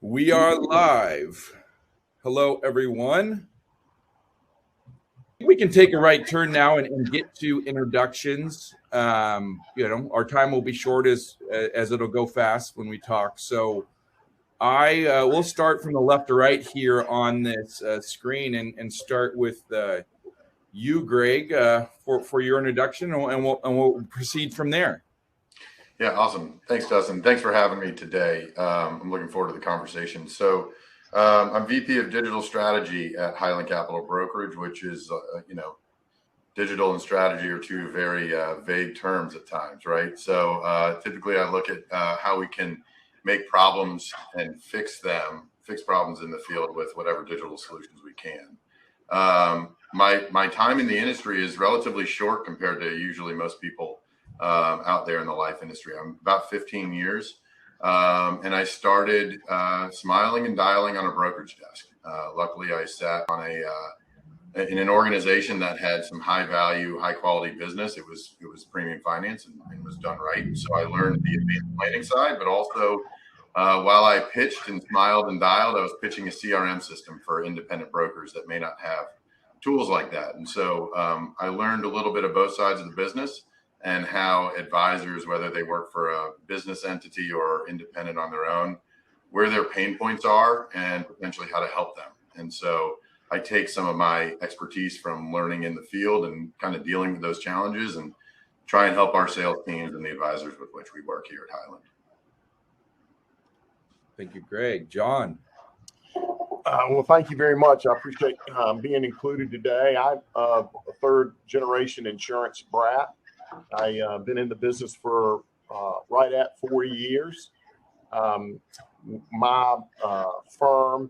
We are live. Hello, everyone. We can take a right turn now and get to introductions. Our time will be short as it'll go fast when we talk. So I will start from the left to right here on this screen and start with you, Greg, for your introduction, and we'll proceed from there. Yeah, awesome. Thanks, Dustin. Thanks for having me today. I'm looking forward to the conversation. So I'm VP of Digital Strategy at Highland Capital Brokerage, which is, digital and strategy are two very vague terms at times, right? So typically I look at how we can make problems and fix problems in the field with whatever digital solutions we can. My time in the industry is relatively short compared to usually most people out there in the life industry. I'm about 15 years, and I started smiling and dialing on a brokerage desk. Luckily, I sat on in an organization that had some high value, high quality business. It was premium finance and was done right. So I learned the advanced planning side, but also while I pitched and smiled and dialed, I was pitching a CRM system for independent brokers that may not have tools like that. And so I learned a little bit of both sides of the business and how advisors, whether they work for a business entity or independent on their own, where their pain points are and potentially how to help them. And so I take some of my expertise from learning in the field and kind of dealing with those challenges and try and help our sales teams and the advisors with which we work here at Highland. Thank you, Greg. John. Well, thank you very much. I appreciate being included today. I'm a third generation insurance brat. I've been in the business for right at 40 years. My firm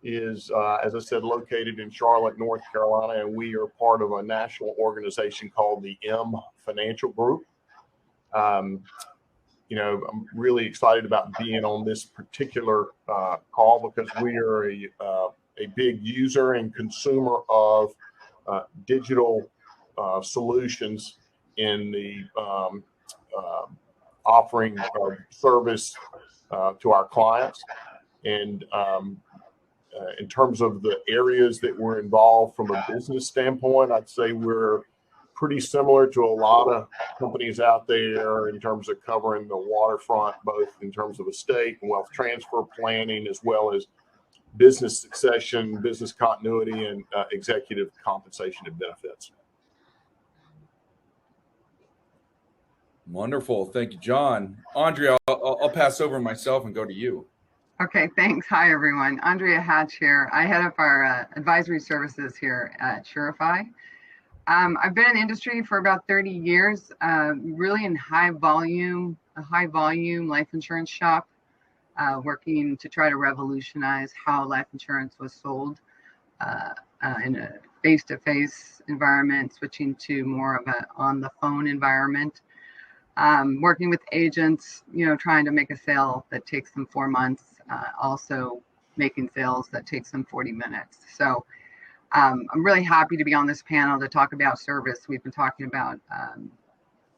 is, as I said, located in Charlotte, North Carolina, and we are part of a national organization called the M Financial Group. I'm really excited about being on this particular call because we are a big user and consumer of digital solutions in the offering of service to our clients. And in terms of the areas that we're involved from a business standpoint, I'd say we're pretty similar to a lot of companies out there in terms of covering the waterfront, both in terms of estate and wealth transfer planning, as well as business succession, business continuity, and executive compensation and benefits. Wonderful. Thank you, John. Andrea, I'll pass over myself and go to you. Okay, thanks. Hi, everyone. Andrea Hatch here. I head up our advisory services here at Sureify. I've been in the industry for about 30 years, really in a high volume life insurance shop, working to try to revolutionize how life insurance was sold in a face-to-face environment, switching to more of an on-the-phone environment. Working with agents, trying to make a sale that takes them 4 months, also making sales that takes them 40 minutes. So I'm really happy to be on this panel to talk about service. We've been talking about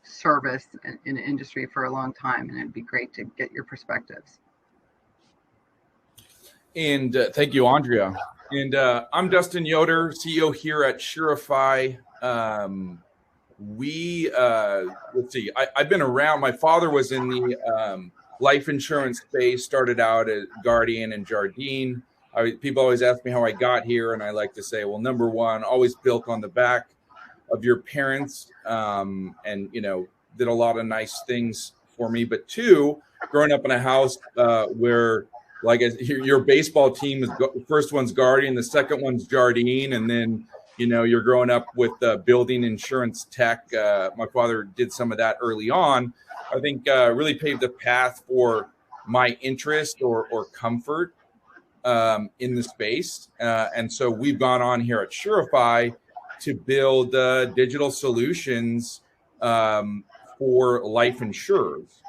service in the industry for a long time, and it'd be great to get your perspectives. And thank you, Andrea. And I'm Dustin Yoder, CEO here at Sureify. Let's see, I've been around. My father was in the life insurance space, started out at Guardian and Jardine. People always ask me how I got here, and I like to say, well, number one, always built on the back of your parents, and did a lot of nice things for me. But two, growing up in a house where, like, your baseball team is first one's Guardian, the second one's Jardine, and then you're growing up with building insurance tech. My father did some of that early on. I think really paved the path for my interest or comfort in the space. And so we've gone on here at Sureify to build digital solutions for life insurers.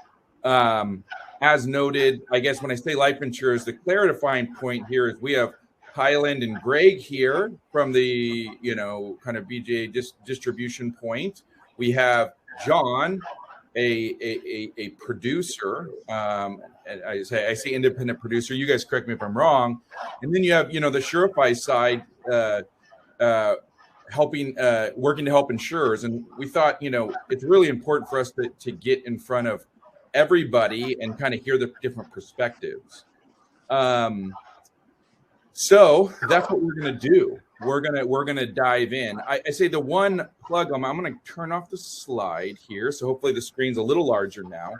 As noted, I guess when I say life insurers, the clarifying point here is we have Highland and Greg here from the, kind of BJ distribution point. We have John a producer, and I say independent producer. You guys correct me if I'm wrong. And then you have, the Sureify side, helping, working to help insurers. And we thought, it's really important for us to get in front of everybody and kind of hear the different perspectives. So that's what we're going to do. We're gonna dive in. I say the one plug. I'm going to turn off the slide here, so hopefully the screen's a little larger now.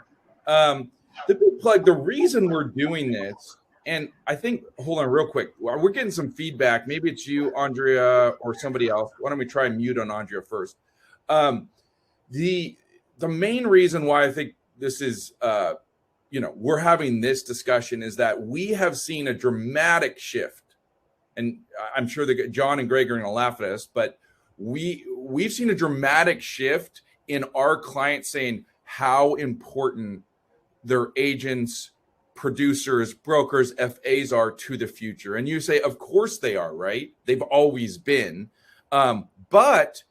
The big plug. The reason we're doing this, and I think, hold on real quick. We're getting some feedback. Maybe it's you, Andrea, or somebody else. Why don't we try and mute on Andrea first? The main reason why I think this is, we're having this discussion is that we have seen a dramatic shift. And I'm sure that John and Greg are going to laugh at us, but we've seen a dramatic shift in our clients saying how important their agents, producers, brokers, FAs are to the future. And you say, of course they are, right? They've always been. But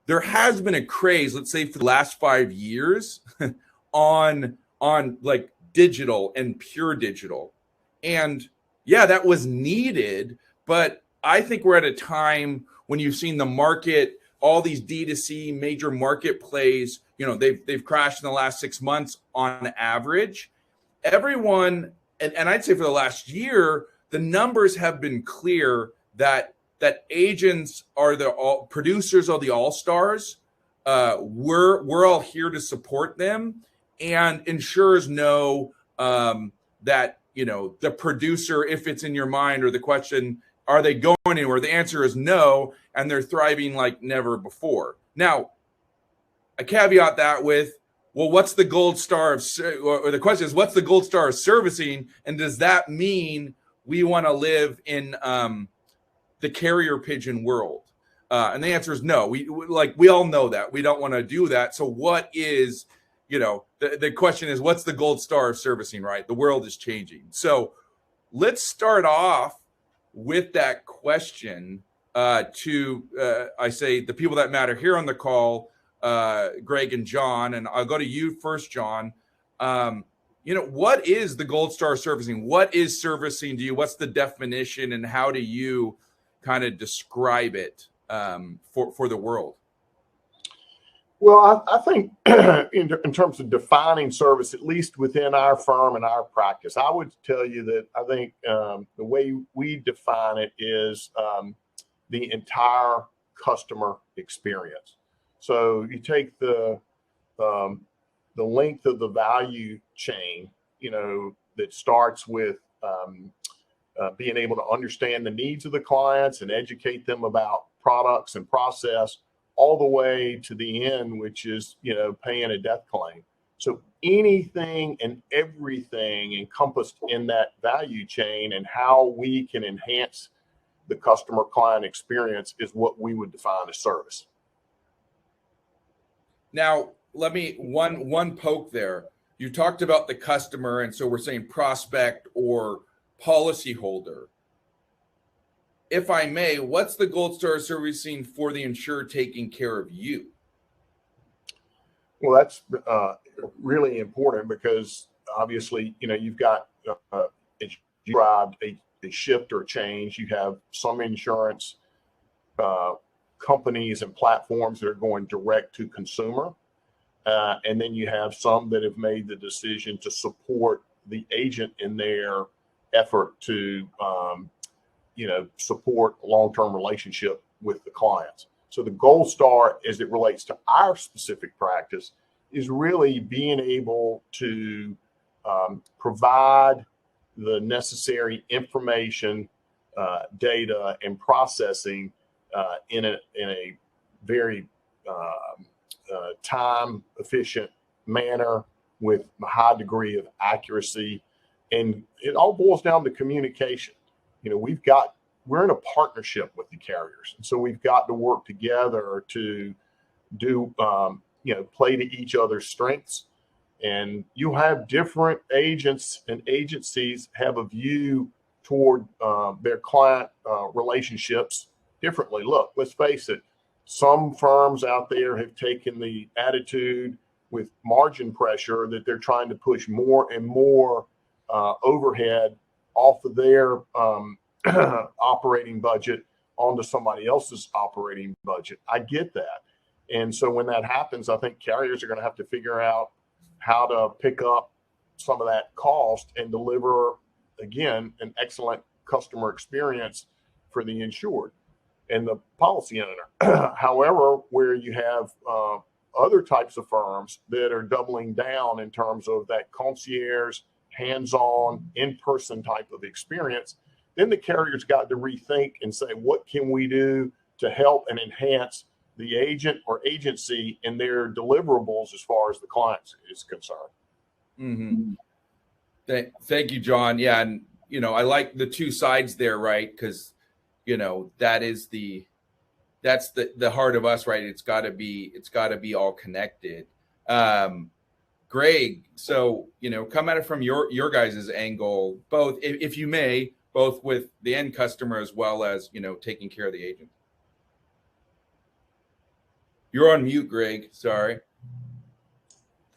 there has been a craze, let's say for the last 5 years, on like digital and pure digital. And yeah, that was needed. But I think we're at a time when you've seen the market, all these D2C major market plays, they've crashed in the last 6 months on average. Everyone, and I'd say for the last year, the numbers have been clear that agents are producers are the all-stars. We're all here to support them, and insurers know that the producer, if it's in your mind, or the question, are they going anywhere? The answer is no, and they're thriving like never before. Now, I caveat that with, well, what's the gold star of, or the question is, what's the gold star of servicing? And does that mean we want to live in the carrier pigeon world? And the answer is no. We all know that. We don't want to do that. So what is, the question is, what's the gold star of servicing, right? The world is changing. So let's start off with that question to, I say, the people that matter here on the call, Greg and John, and I'll go to you first, John. What is the gold star servicing? What is servicing to you? What's the definition, and how do you kind of describe it for the world? Well, I think in terms of defining service, at least within our firm and our practice, I would tell you that I think the way we define it is the entire customer experience. So you take the length of the value chain, that starts with being able to understand the needs of the clients and educate them about products and process, all the way to the end, which is, paying a death claim. So anything and everything encompassed in that value chain and how we can enhance the customer client experience is what we would define as service. Now, let me one poke there. You talked about the customer, and so we're saying prospect or policyholder. If I may, what's the gold star servicing for the insurer taking care of you? Well, that's really important because obviously, you've got, as you described, a shift or change. You have some insurance companies and platforms that are going direct to consumer. And then you have some that have made the decision to support the agent in their effort to, support long-term relationship with the clients. So the gold star, as it relates to our specific practice, is really being able to provide the necessary information, data, and processing in a very time efficient manner with a high degree of accuracy. And it all boils down to communication. We're in a partnership with the carriers. And so we've got to work together to do, play to each other's strengths. And you have different agents and agencies have a view toward their client relationships differently. Look, let's face it. Some firms out there have taken the attitude with margin pressure that they're trying to push more and more overhead off of their operating budget onto somebody else's operating budget. I get that. And so when that happens, I think carriers are going to have to figure out how to pick up some of that cost and deliver, again, an excellent customer experience for the insured and the policy owner. However, where you have other types of firms that are doubling down in terms of that concierge, hands-on, in-person type of experience, then the carrier's got to rethink and say, what can we do to help and enhance the agent or agency in their deliverables as far as the client is concerned. Mm-hmm. Thank you, John. Yeah, and I like the two sides there, right? Because that's the heart of us, right? It's got to be all connected. Greg, so come at it from your guys' angle, both, if you may, both with the end customer as well as taking care of the agent. You're on mute, Greg. Sorry.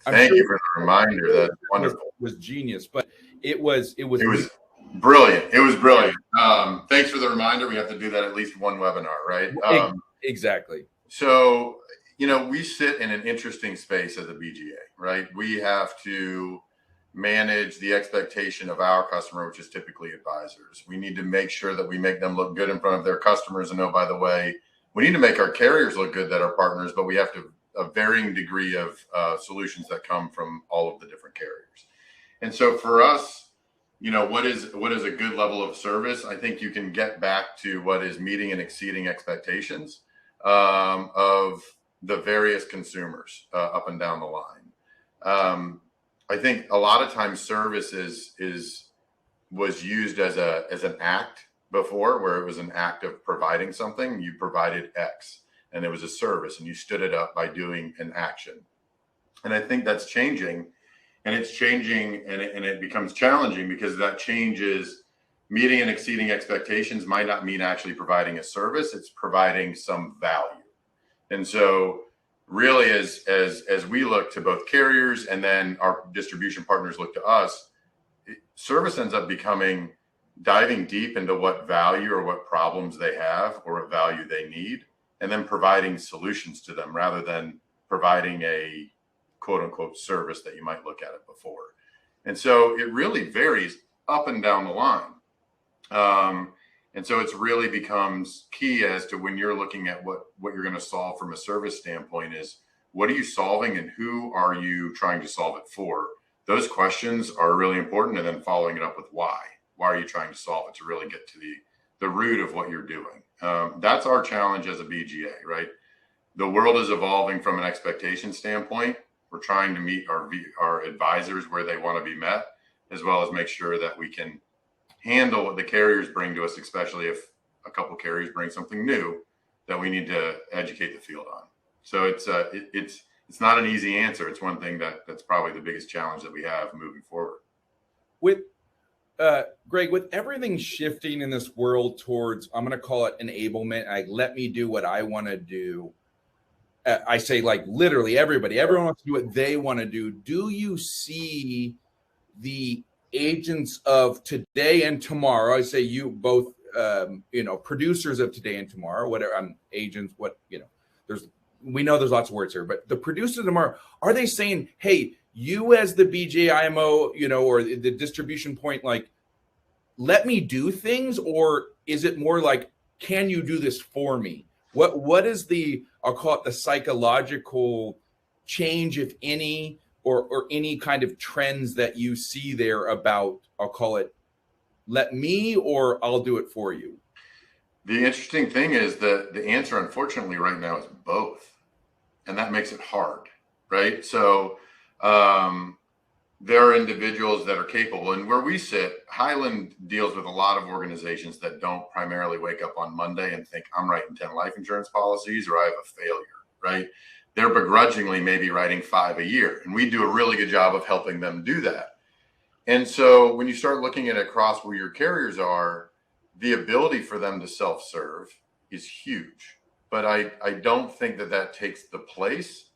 Thank you for the reminder. That's wonderful. Was genius, but it was brilliant. It was brilliant. Thanks for the reminder. We have to do that at least one webinar, right? Exactly. So, we sit in an interesting space as a BGA, right? We have to manage the expectation of our customer, which is typically advisors. We need to make sure that we make them look good in front of their customers. And by the way, we need to make our carriers look good that are partners, but we have to a varying degree of solutions that come from all of the different carriers. And so for us, what is a good level of service? I think you can get back to what is meeting and exceeding expectations of the various consumers up and down the line. I think a lot of times service was used as an act before, where it was an act of providing something. You provided X, and it was a service, and you stood it up by doing an action. And I think that's changing, and it's changing, and it becomes challenging because that changes. Meeting and exceeding expectations might not mean actually providing a service; it's providing some value. And so, really, as we look to both carriers and then our distribution partners look to us, service ends up becoming diving deep into what value or what problems they have or what value they need, and then providing solutions to them rather than providing a quote unquote service that you might look at it before. And so it really varies up and down the line. And so it's really becomes key as to when you're looking at what you're going to solve from a service standpoint is, what are you solving and who are you trying to solve it for? Those questions are really important. And then following it up with why. Why are you trying to solve it, to really get to the root of what you're doing? That's our challenge as a BGA, right? The world is evolving from an expectation standpoint. We're trying to meet our advisors where they want to be met, as well as make sure that we can handle what the carriers bring to us, especially if a couple of carriers bring something new that we need to educate the field on. So it's not an easy answer. It's one thing that's probably the biggest challenge that we have moving forward. With Greg, with everything shifting in this world towards, I'm going to call it enablement, let me do what I want to do. I say, like, literally everyone wants to do what they want to do. Do you see the agents of today and tomorrow? I say you both, producers of today and tomorrow, whatever, agents, we know there's lots of words here, but the producers of tomorrow, are they saying, hey, you as the BJ IMO, or the distribution point, like, let me do things? Or is it more like, can you do this for me? What is I'll call it the psychological change, if any, or any kind of trends that you see there about, I'll call it, let me, or I'll do it for you? The interesting thing is that the answer, unfortunately, right now is both. And that makes it hard, right? So there are individuals that are capable. And where we sit, Highland deals with a lot of organizations that don't primarily wake up on Monday and think, I'm writing 10 life insurance policies or I have a failure, right? They're begrudgingly maybe writing 5 a year. And we do a really good job of helping them do that. And so when you start looking at across where your carriers are, the ability for them to self-serve is huge. But I don't think that takes the place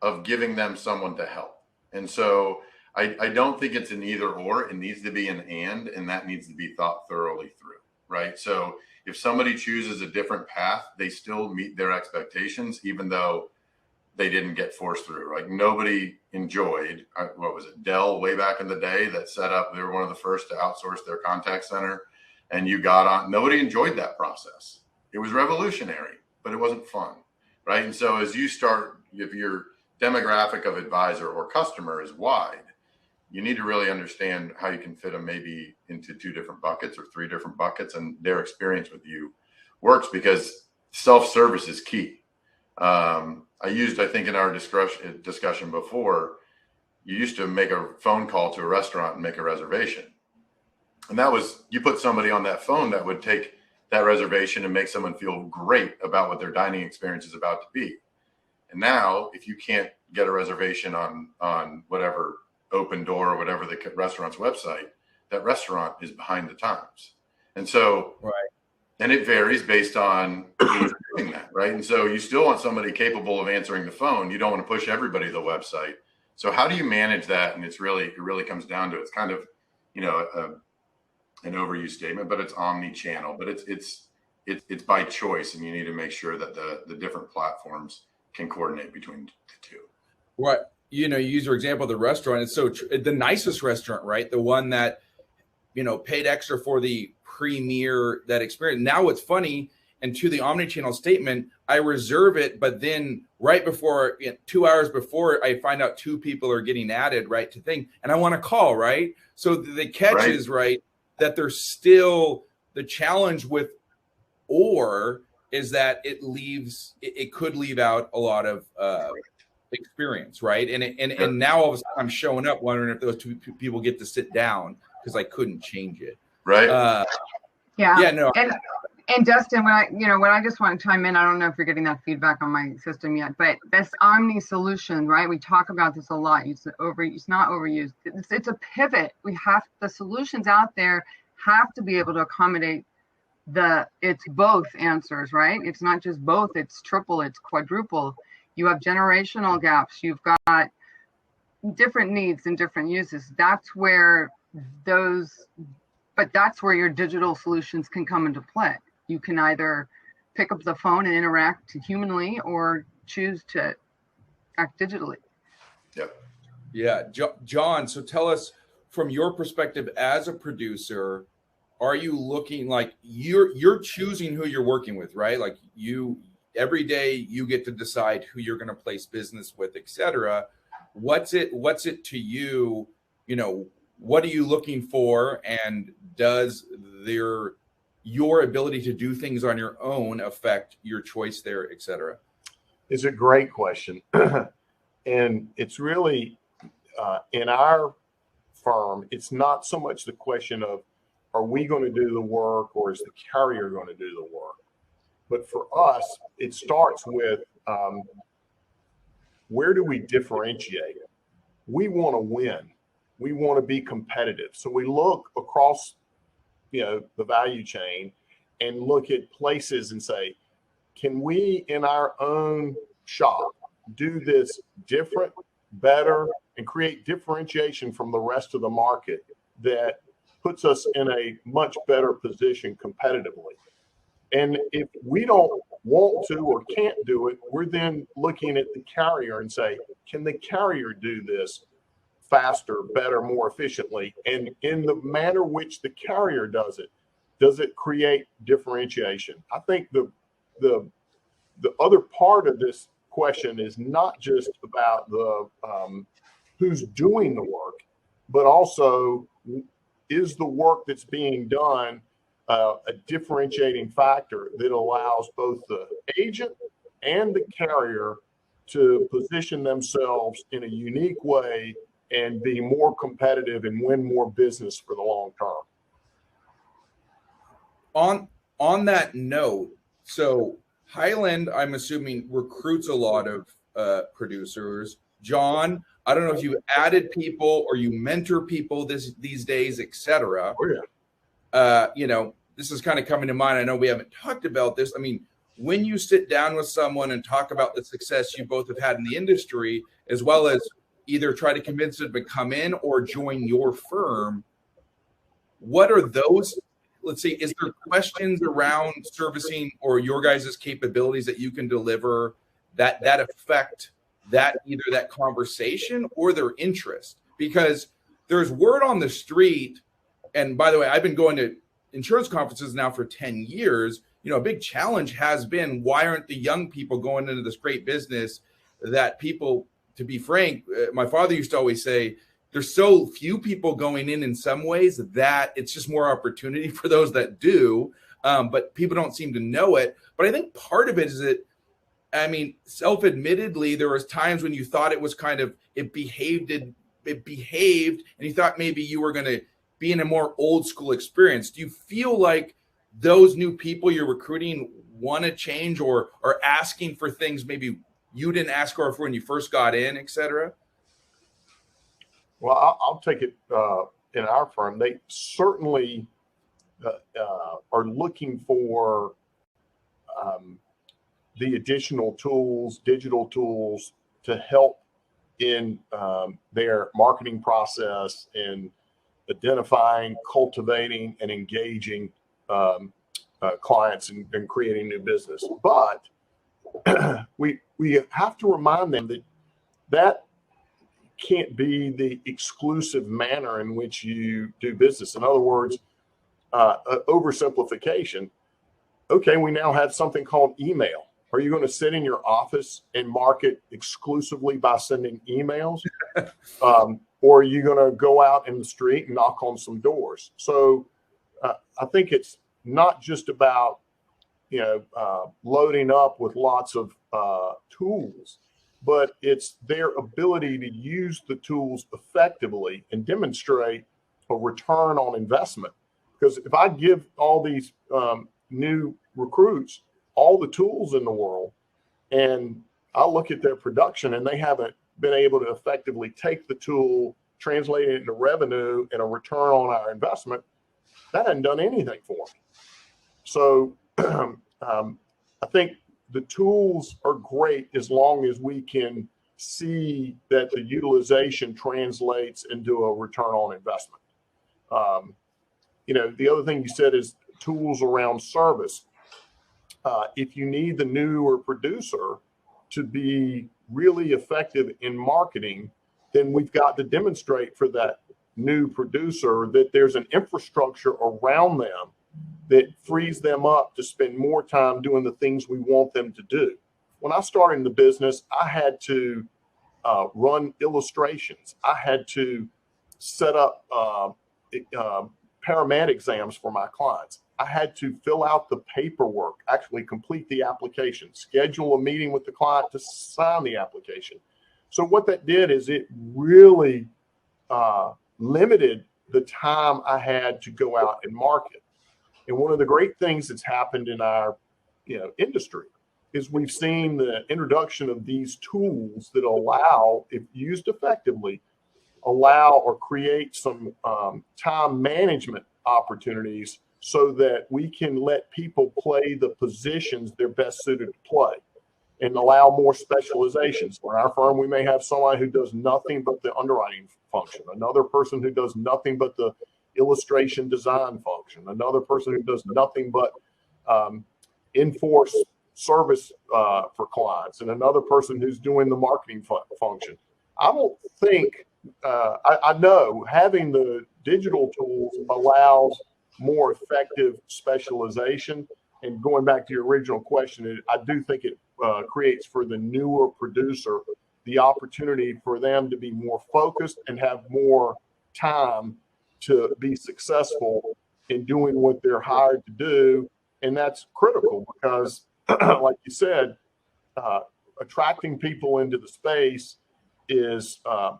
of giving them someone to help. And so I don't think it's an either or. It needs to be an and that needs to be thought thoroughly through, right? So if somebody chooses a different path, they still meet their expectations, even though they didn't get forced through. Like nobody enjoyed, what was it, Dell way back in the day that set up, they were one of the first to outsource their contact center, and you got on, nobody enjoyed that process. It was revolutionary, but it wasn't fun, right? And so as you start, if your demographic of advisor or customer is wide, you need to really understand how you can fit them maybe into 2 different buckets or 3 different buckets, and their experience with you works, because self-service is key. I think in our discussion before, you used to make a phone call to a restaurant and make a reservation. And that was, you put somebody on that phone that would take that reservation and make someone feel great about what their dining experience is about to be. And now, if you can't get a reservation on whatever Open Door or whatever the restaurant's website, that restaurant is behind the times. And so, right. And it varies based on who's doing that, right? And so you still want somebody capable of answering the phone. You don't want to push everybody to the website. So how do you manage that? And it really comes down to, it's kind of, an overused statement, but it's omni-channel, but it's by choice, and you need to make sure that the different platforms can coordinate between the two. Right. You use your example of the restaurant. It's so the nicest restaurant, right? The one that, paid extra for the premier, that experience. Now what's funny, and to the omni-channel statement, I reserve it, but then right before, 2 hours before, I find out 2 people are getting added, right, to thing, and I want to call, right? So the catch is, right, that there's still the challenge with is that it could leave out a lot of experience, right? And now all of a sudden I'm showing up wondering if those 2 people get to sit down because I couldn't change it. Right. Yeah. No. And Dustin, when I just want to chime in, I don't know if you're getting that feedback on my system yet, but this omni solution, right? We talk about this a lot. It's not overused. It's a pivot. The solutions out there have to be able to accommodate it's both answers, right? It's not just both, it's triple, it's quadruple. You have generational gaps. You've got different needs and different uses. That's where your digital solutions can come into play. You can either pick up the phone and interact humanly or choose to act digitally. Yep. Yeah. John, so tell us from your perspective as a producer, are you looking like you're choosing who you're working with, right? Like every day you get to decide who you're going to place business with, et cetera. What's it to you? What are you looking for? And does your ability to do things on your own affect your choice there, et cetera? It's a great question. And it's really, in our firm, it's not so much the question of, are we going to do the work or is the carrier going to do the work? But for us, it starts with, where do we differentiate? We want to win. We want to be competitive. So we look across, the value chain and look at places and say, can we in our own shop do this different, better, and create differentiation from the rest of the market that puts us in a much better position competitively? And if we don't want to or can't do it, we're then looking at the carrier and say, can the carrier do this faster, better, more efficiently? And in the manner which the carrier does it create differentiation? I think the other part of this question is not just about the who's doing the work, but also is the work that's being done a differentiating factor that allows both the agent and the carrier to position themselves in a unique way and be more competitive and win more business for the long term. On that note, so Highland, I'm assuming, recruits a lot of producers. John, I don't know if you added people or you mentor people these days, et cetera. Oh, yeah. This is kind of coming to mind. I know we haven't talked about this. I mean, when you sit down with someone and talk about the success you both have had in the industry, as well as either try to convince them to come in or join your firm, what are those? Let's see, is there questions around servicing or your guys' capabilities that you can deliver that affect that either that conversation or their interest? Because there's word on the street, and by the way, I've been going to insurance conferences now for 10 years. You know, a big challenge has been, why aren't the young people going into this great business that people, to be frank, my father used to always say, there's so few people going in some ways that it's just more opportunity for those that do. But people don't seem to know it. But I think part of it is that, I mean, self-admittedly, there was times when you thought it was kind of, it behaved, and you thought maybe you were going to be in a more old school experience. Do you feel like those new people you're recruiting want to change or are asking for things maybe you didn't ask for when you first got in, et cetera? Well, I'll take it in our firm. They certainly are looking for the additional tools, digital tools, to help in their marketing process and identifying, cultivating, and engaging clients and creating new business. But we have to remind them that can't be the exclusive manner in which you do business. In other words, oversimplification. Okay, we now have something called email. Are you going to sit in your office and market exclusively by sending emails? Or are you going to go out in the street and knock on some doors? So I think it's not just about, loading up with lots of tools, but it's their ability to use the tools effectively and demonstrate a return on investment. Because if I give all these new recruits all the tools in the world, and I look at their production and they haven't been able to effectively take the tool, translate it into revenue and a return on our investment, that hasn't done anything for me. So I think the tools are great as long as we can see that the utilization translates into a return on investment. The other thing you said is tools around service. If you need the newer producer to be really effective in marketing, then we've got to demonstrate for that new producer that there's an infrastructure around them that frees them up to spend more time doing the things we want them to do. When I started in the business, I had to run illustrations. I had to set up paramed exams for my clients. I had to fill out the paperwork, actually complete the application, schedule a meeting with the client to sign the application. So what that did is it really limited the time I had to go out and market. And one of the great things that's happened in our industry is we've seen the introduction of these tools that allow, if used effectively, allow or create some time management opportunities so that we can let people play the positions they're best suited to play and allow more specializations. For our firm, we may have someone who does nothing but the underwriting function, another person who does nothing but the illustration design function, another person who does nothing but enforce service for clients, and another person who's doing the marketing function. I don't think, I know having the digital tools allows more effective specialization. And going back to your original question, I do think it creates for the newer producer the opportunity for them to be more focused and have more time to be successful in doing what they're hired to do. And that's critical because, like you said, attracting people into the space is hard,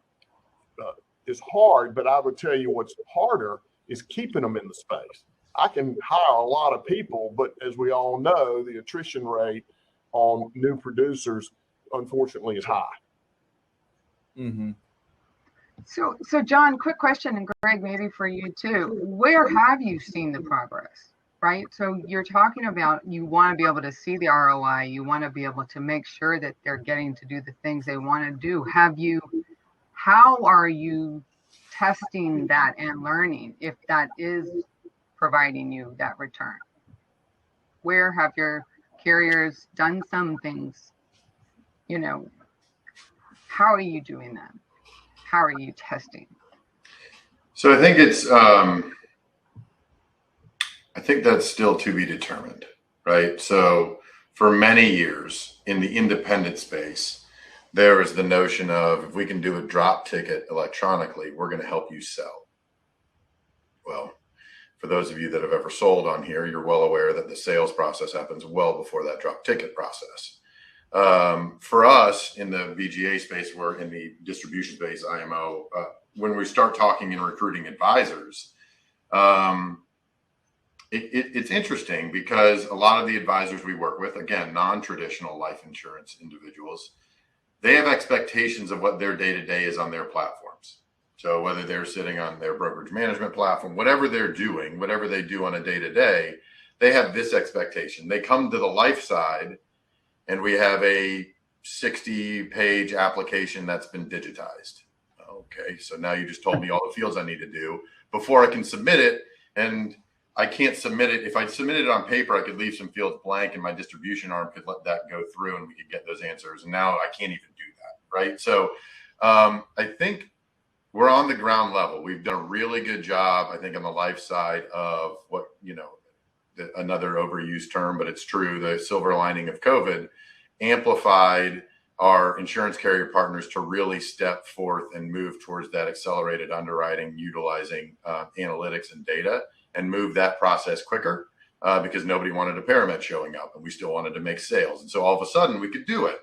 but I would tell you what's harder is keeping them in the space. I can hire a lot of people, but as we all know, the attrition rate on new producers, unfortunately, is high. Mm-hmm. So John, quick question, and Greg, maybe for you too. Where have you seen the progress? right? So you're talking about you want to be able to see the ROI. You want to be able to make sure that they're getting to do the things they want to do. How are you testing that and learning if that is providing you that return? Where have your carriers done some things? You know, how are you doing that? How are you testing? So I think that's still to be determined, right? So for many years in the independent space, there is the notion of if we can do a drop ticket electronically, we're going to help you sell. Well, for those of you that have ever sold on here, you're well aware that the sales process happens well before that drop ticket process. For us in the BGA space, we're in the distribution space, IMO, when we start talking and recruiting advisors, it's interesting because a lot of the advisors we work with, again, non-traditional life insurance individuals, they have expectations of what their day-to-day is on their platforms. So whether they're sitting on their brokerage management platform, whatever they're doing, whatever they do on a day-to-day, they have this expectation. They come to the life side and we have a 60-page application that's been digitized. Okay, so now you just told me all the fields I need to do before I can submit it. And I can't submit it. If I submitted it on paper, I could leave some fields blank and my distribution arm could let that go through and we could get those answers. And now I can't even do that, right? So I think we're on the ground level. We've done a really good job, I think, on the life side of what, another overused term, but it's true, the silver lining of COVID amplified our insurance carrier partners to really step forth and move towards that accelerated underwriting, utilizing analytics and data, and move that process quicker because nobody wanted a paramed showing up and we still wanted to make sales. And so all of a sudden we could do it.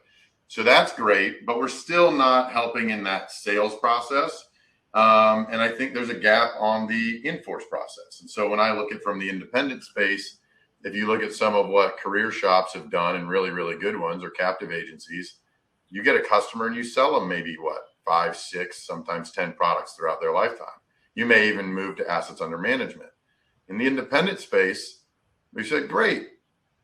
So that's great, but we're still not helping in that sales process. And I think there's a gap on the in-force process. And so when I look at from the independent space, if you look at some of what career shops have done and really, really good ones or captive agencies, you get a customer and you sell them maybe 5, 6, sometimes 10 products throughout their lifetime. You may even move to assets under management. In the independent space, we said, great,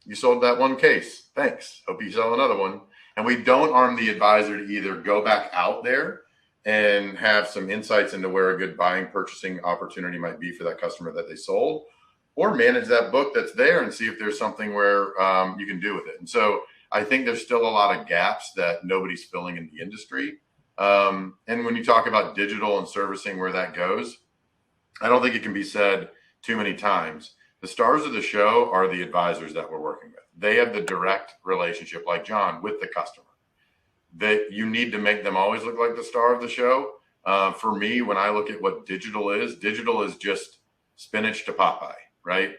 you sold that one case. Thanks. Hope you sell another one. And we don't arm the advisor to either go back out there and have some insights into where a good buying, purchasing opportunity might be for that customer that they sold, or manage that book that's there and see if there's something where you can do with it. And so I think there's still a lot of gaps that nobody's filling in the industry. And when you talk about digital and servicing where that goes, I don't think it can be said too many times. The stars of the show are the advisors that we're working with. They have the direct relationship, like John, with the customer. That you need to make them always look like the star of the show. For me, when I look at what digital is just spinach to Popeye, right?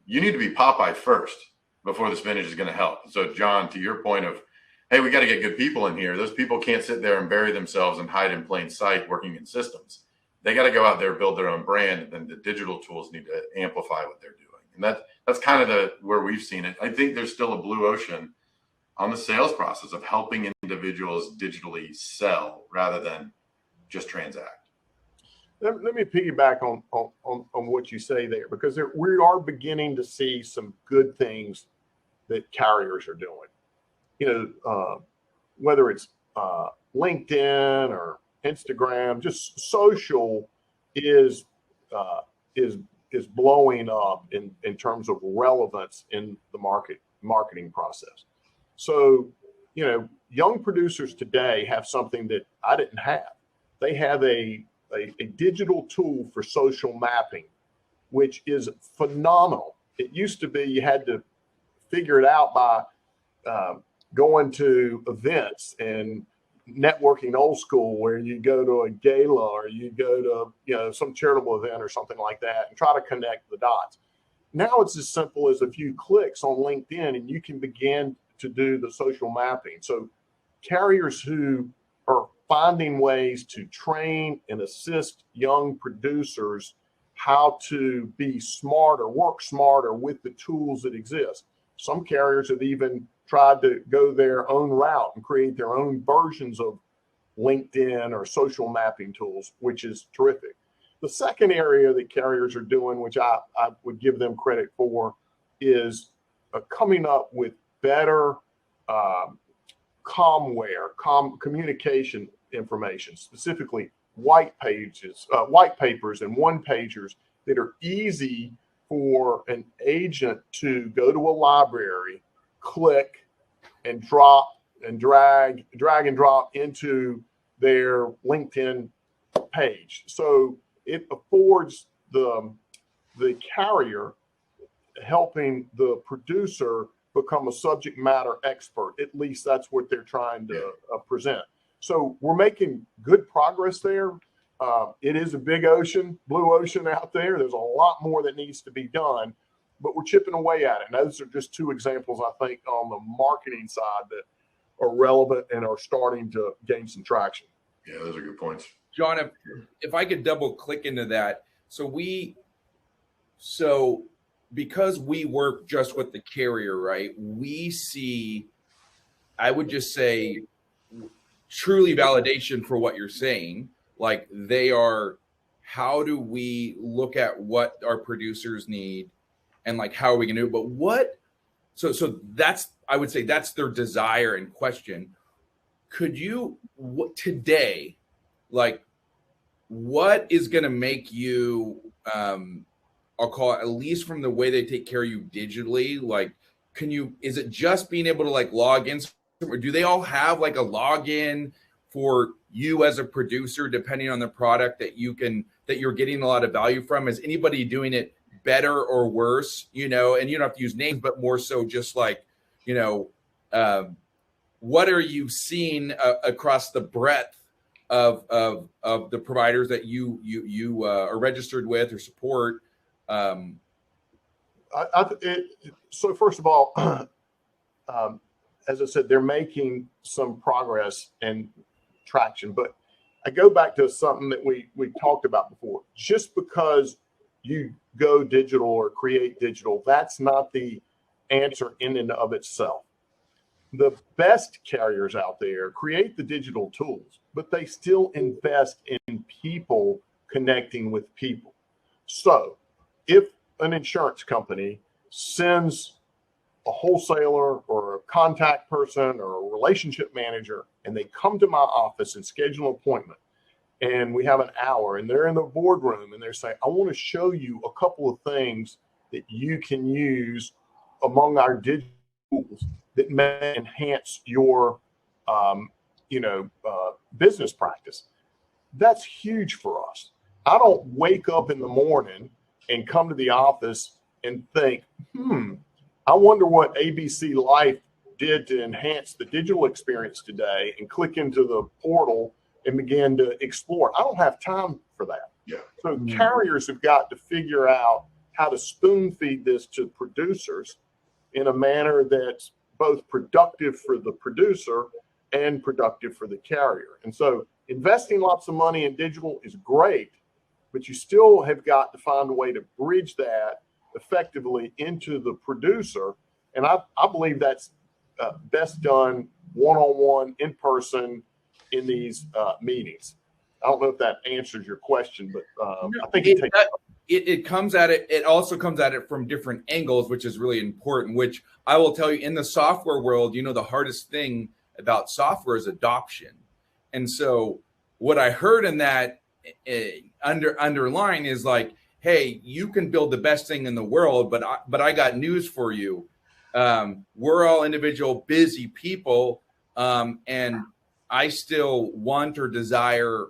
You need to be Popeye first before the spinach is going to help. So John, to your point of, hey, we got to get good people in here. Those people can't sit there and bury themselves and hide in plain sight working in systems. They got to go out there, build their own brand, and then the digital tools need to amplify what they're doing. And that's kind of where we've seen it. I think there's still a blue ocean on the sales process of helping individuals digitally sell rather than just transact. Let me piggyback on what you say there, because we are beginning to see some good things that carriers are doing. Whether it's LinkedIn or Instagram, just social is blowing up in terms of relevance in the marketing process. So, young producers today have something that I didn't have. They have a digital tool for social mapping, which is phenomenal. It used to be you had to figure it out by going to events and networking old school, where you go to a gala or you go to some charitable event or something like that and try to connect the dots. Now it's as simple as a few clicks on LinkedIn and you can begin to do the social mapping. So carriers who are finding ways to train and assist young producers how to be smarter, work smarter with the tools that exist. Some carriers have even tried to go their own route and create their own versions of LinkedIn or social mapping tools, which is terrific. The second area that carriers are doing, which I would give them credit for, is coming up with better communication information, specifically white papers and one-pagers that are easy for an agent to go to a library, click and drop and drag and drop into their LinkedIn page. So it affords the carrier helping the producer become a subject matter expert. At least that's what they're trying to present. So we're making good progress there. It is a big ocean, blue ocean out there. There's a lot more that needs to be done, but we're chipping away at it. And those are just two examples, I think, on the marketing side that are relevant and are starting to gain some traction. Yeah, those are good points. John, if I could double click into that. So because we work just with the carrier, right? We see, I would just say, truly validation for what you're saying. Like they are, how do we look at what our producers need and like, how are we going to do it? But what, so that's, I would say that's their desire and question. Could you, today, like, what is going to make you, I'll call it, at least from the way they take care of you digitally, like, is it just being able to like log in, or do they all have like a login for you as a producer, depending on the product that you're getting a lot of value from? Is anybody doing it better or worse, and you don't have to use names, but more so just like, what are you seeing across the breadth of the providers that you are registered with or support? So first of all, as I said, they're making some progress and traction, but I go back to something that we talked about before. Just because you go digital or create digital, that's not the answer in and of itself. The best carriers out there create the digital tools, but they still invest in people connecting with people. So if an insurance company sends a wholesaler or a contact person or a relationship manager, and they come to my office and schedule an appointment, and we have an hour, and they're in the boardroom, and they're saying, I want to show you a couple of things that you can use among our digital tools that may enhance your business practice. That's huge for us. I don't wake up in the morning and come to the office and think, I wonder what ABC Life did to enhance the digital experience today, and click into the portal and begin to explore. I don't have time for that. Yeah. So carriers have got to figure out how to spoon feed this to producers in a manner that's both productive for the producer and productive for the carrier. And so investing lots of money in digital is great, but you still have got to find a way to bridge that effectively into the producer. And I believe that's best done one-on-one, in person, in these meetings. I don't know if that answers your question, but I think it comes at it. It also comes at it from different angles, which is really important, which I will tell you, in the software world, the hardest thing about software is adoption. And so what I heard in that underline is like, hey, you can build the best thing in the world, but I got news for you. We're all individual busy people, and I still want or desire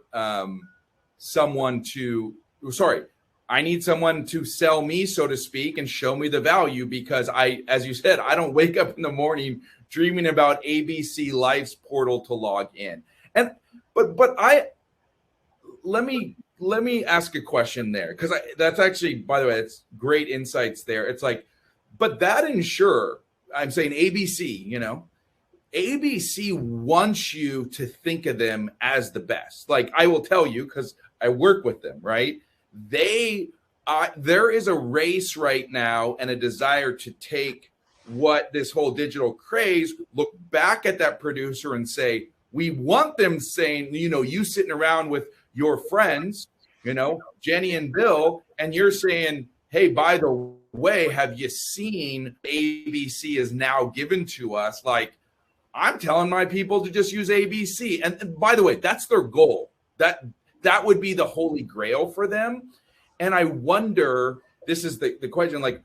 I need someone to sell me, so to speak, and show me the value, because as you said, I don't wake up in the morning dreaming about ABC Life's portal to log in. But let me ask a question there, because that's actually, by the way, it's great insights there. It's like, but that insurer, I'm saying ABC, ABC wants you to think of them as the best. Like, I will tell you, because I work with them, right? There is a race right now and a desire to take what this whole digital craze, look back at that producer and say, we want them saying, you sitting around with your friends, Jenny and Bill, and you're saying, hey, by the way, have you seen ABC is now given to us? Like, I'm telling my people to just use ABC. And by the way, that's their goal. That would be the holy grail for them. And I wonder, this is the question, like,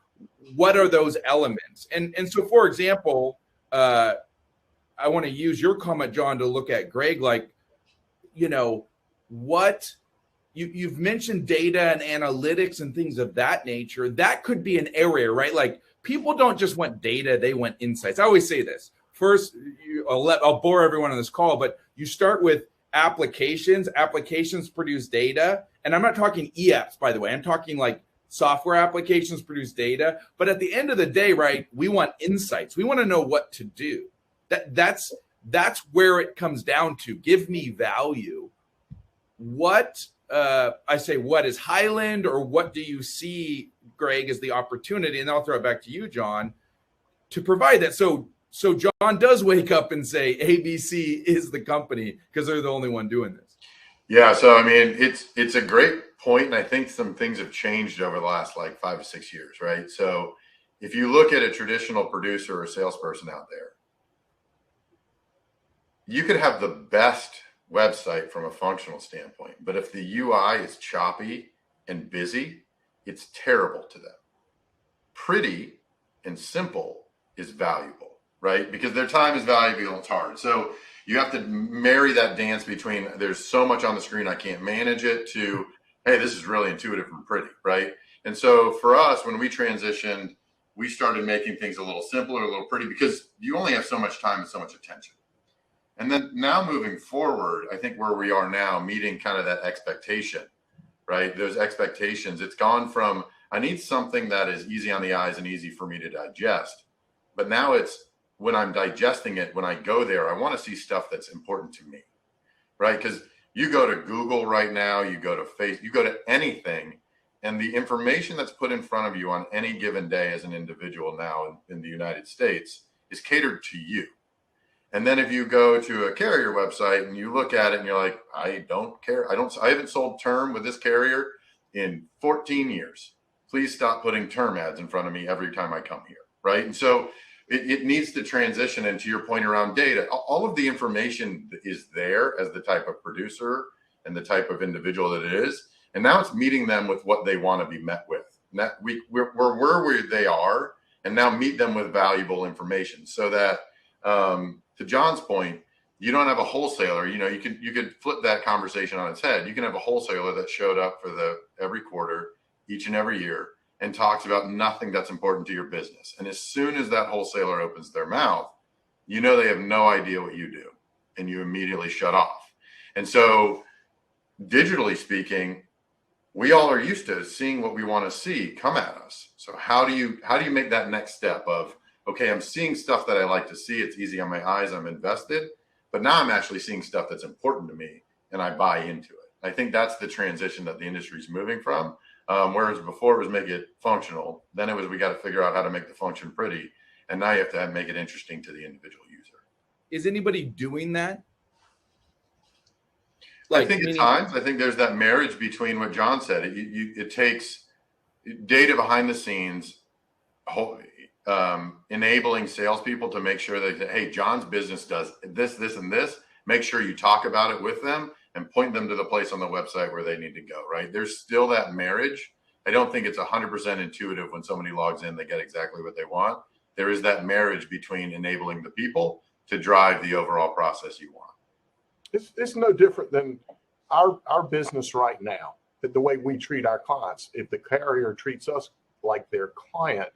what are those elements? And so, for example, I want to use your comment, John, to look at Greg, like, what you've mentioned data and analytics and things of that nature. That could be an area, right? Like, people don't just want data, they want insights. I always say this. First, I'll bore everyone on this call, but you start with applications. Applications produce data. And I'm not talking EFs, by the way. I'm talking like software applications produce data. But at the end of the day, right, we want insights. We want to know what to do. That's where it comes down to. Give me value. What is Highland, or what do you see, Greg, as the opportunity? And I'll throw it back to you, John, to provide that. So John does wake up and say ABC is the company because they're the only one doing this. Yeah. So, I mean, it's a great point. And I think some things have changed over the last like 5 to 6 years, right? So if you look at a traditional producer or salesperson out there, you could have the best website from a functional standpoint, but if the UI is choppy and busy, it's terrible to them. Pretty and simple is valuable, right? Because their time is valuable. It's hard. So you have to marry that dance between there's so much on the screen I can't manage it to, hey, this is really intuitive and pretty, right? And so for us, when we transitioned, we started making things a little simpler, a little pretty, because you only have so much time and so much attention. And then now moving forward, I think where we are now, meeting kind of that expectation, right? Those expectations, it's gone from, I need something that is easy on the eyes and easy for me to digest. But now it's, when I'm digesting it, when I go there, I want to see stuff that's important to me, right? Because you go to Google right now, you go to Facebook, you go to anything, and the information that's put in front of you on any given day as an individual now in the United States is catered to you. And then if you go to a carrier website and you look at it and you're like, I don't care. I haven't sold term with this carrier in 14 years. Please stop putting term ads in front of me every time I come here, right? And so it needs to transition. And to your point around data, all of the information is there as the type of producer and the type of individual that it is. And now it's meeting them with what they want to be met with. And that we're where they are, and now meet them with valuable information so that, to John's point, you don't have a wholesaler. You could flip that conversation on its head. You can have a wholesaler that showed up for every quarter, each and every year, and talks about nothing that's important to your business. And as soon as that wholesaler opens their mouth, they have no idea what you do, and you immediately shut off. And so, digitally speaking, we all are used to seeing what we want to see come at us. So how do you make that next step of, okay, I'm seeing stuff that I like to see. It's easy on my eyes. I'm invested. But now I'm actually seeing stuff that's important to me, and I buy into it. I think that's the transition that the industry is moving from. Whereas before it was make it functional. Then it was, we got to figure out how to make the function pretty. And now you have to make it interesting to the individual user. Is anybody doing that? I think at times, I think there's that marriage between what John said. It takes data behind the scenes, enabling salespeople to make sure that, hey, John's business does this, this, and this. Make sure you talk about it with them and point them to the place on the website where they need to go, right? There's still that marriage. I don't think it's 100% intuitive when somebody logs in, they get exactly what they want. There is that marriage between enabling the people to drive the overall process you want. It's no different than our business right now, the way we treat our clients. If the carrier treats us like their client,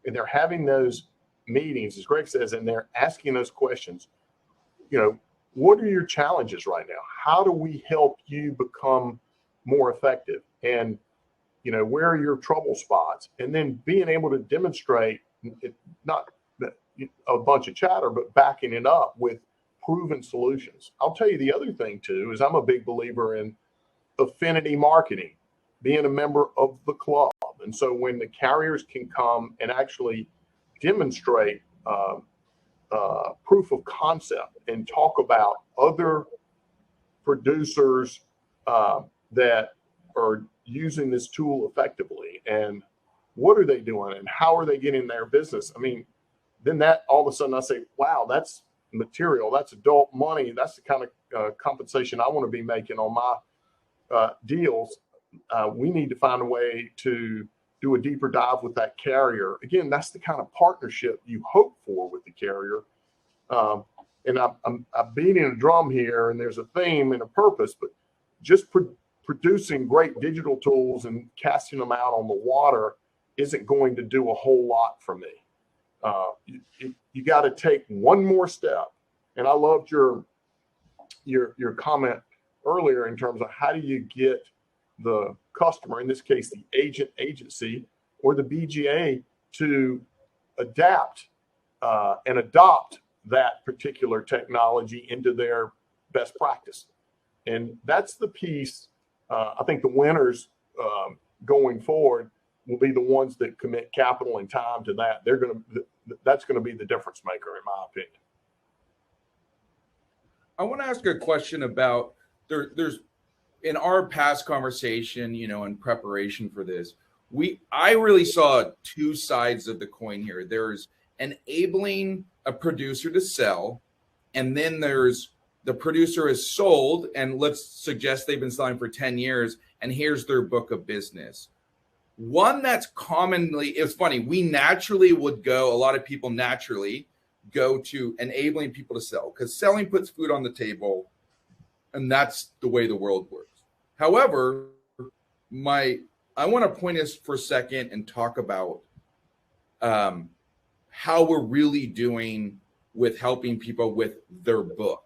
and they're having those meetings, as Greg says, and they're asking those questions, what are your challenges right now? How do we help you become more effective? And, where are your trouble spots? And then being able to demonstrate, not a bunch of chatter, but backing it up with proven solutions. I'll tell you the other thing too, is I'm a big believer in affinity marketing, being a member of the club. And so when the carriers can come and actually demonstrate proof of concept and talk about other producers that are using this tool effectively, and what are they doing and how are they getting their business? I mean, then that all of a sudden I say, wow, that's material, that's adult money, that's the kind of compensation I want to be making on my deals. We need to find a way to do a deeper dive with that carrier. Again, that's the kind of partnership you hope for with the carrier. And I'm beating a drum here, and there's a theme and a purpose, but just producing great digital tools and casting them out on the water isn't going to do a whole lot for me. You got to take one more step. And I loved your comment earlier in terms of how do you get the customer, in this case, the agency, or the BGA, to adapt and adopt that particular technology into their best practice. And that's the piece. I think the winners going forward will be the ones that commit capital and time to that. That's going to be the difference maker, in my opinion. I want to ask a question about there's in our past conversation, in preparation for this, I really saw two sides of the coin here. There's enabling a producer to sell, and then there's the producer is sold, and let's suggest they've been selling for 10 years, and here's their book of business. One that's commonly, it's funny, a lot of people naturally go to enabling people to sell, because selling puts food on the table, and that's the way the world works. However, I want to point us for a second and talk about how we're really doing with helping people with their book.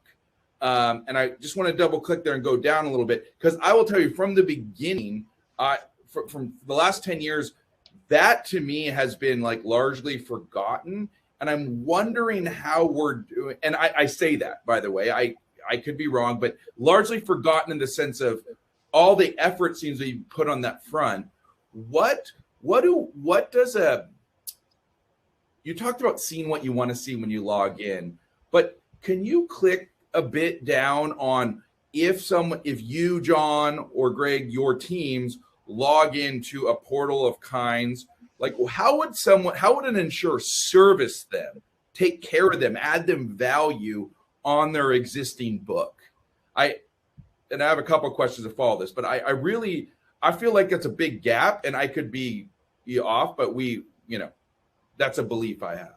And I just want to double click there and go down a little bit, because I will tell you from the beginning, from the last 10 years, that to me has been like largely forgotten. And I'm wondering how we're doing. And I say that, by the way, I could be wrong, but largely forgotten in the sense of all the effort seems to be put on that front. You talked about seeing what you want to see when you log in, but can you click a bit down on if you, John, or Greg, your teams log into a portal of kinds, like how would an insurer service them, take care of them, add them value on their existing book? I have a couple of questions to follow this, but I feel like that's a big gap, and I could be off, but that's a belief I have.